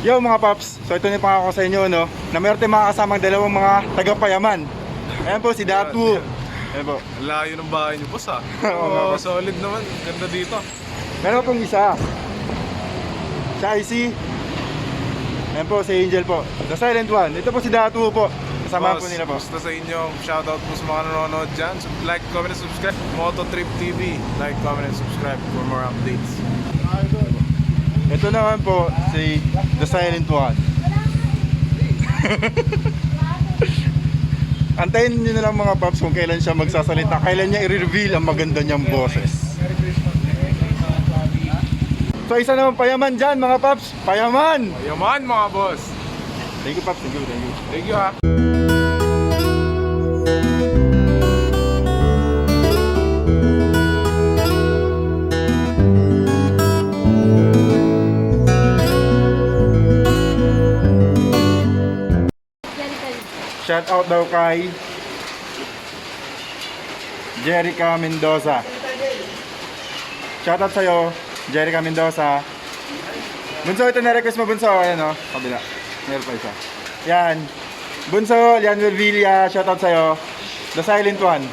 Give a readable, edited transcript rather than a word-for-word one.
Yo mga paps, so ito na yung pangako sa inyo, no, na meron tayong mga kasamang dalawang mga tagapayaman. Ayan po, si Datu. Ayan po. Layo ng bahay niyo, boss, ha? Oo nga, boss. Solid naman. Ganda dito. Meron pong isa. Si Icy. Ayan po, si Angel po. The silent one. Ito po si Datu po. Kasama po nila po. Basta sa inyo, shoutout po sa mga nanonood dyan. Like, comment, and subscribe. Mototrip TV. Like, comment, and subscribe for more updates. Ito naman po, si The Silent One. Antayin nyo na lang mga paps kung kailan siya magsasalita, kailan niya i-reveal ang maganda niyang boses. So isa naman payaman dyan mga paps, payaman! Yaman, mga boss. Thank you paps, thank you, thank you. Thank you, ha? Shout out daw kay Jerica Mendoza. Shout out sa'yo, Jerica Mendoza. Bunso, ito na-request mo, Bunso. Ayan o, kabila. Meron pa isa. Yan. Bunso, Lian Vervilla, shout out sa'yo. The Silent One.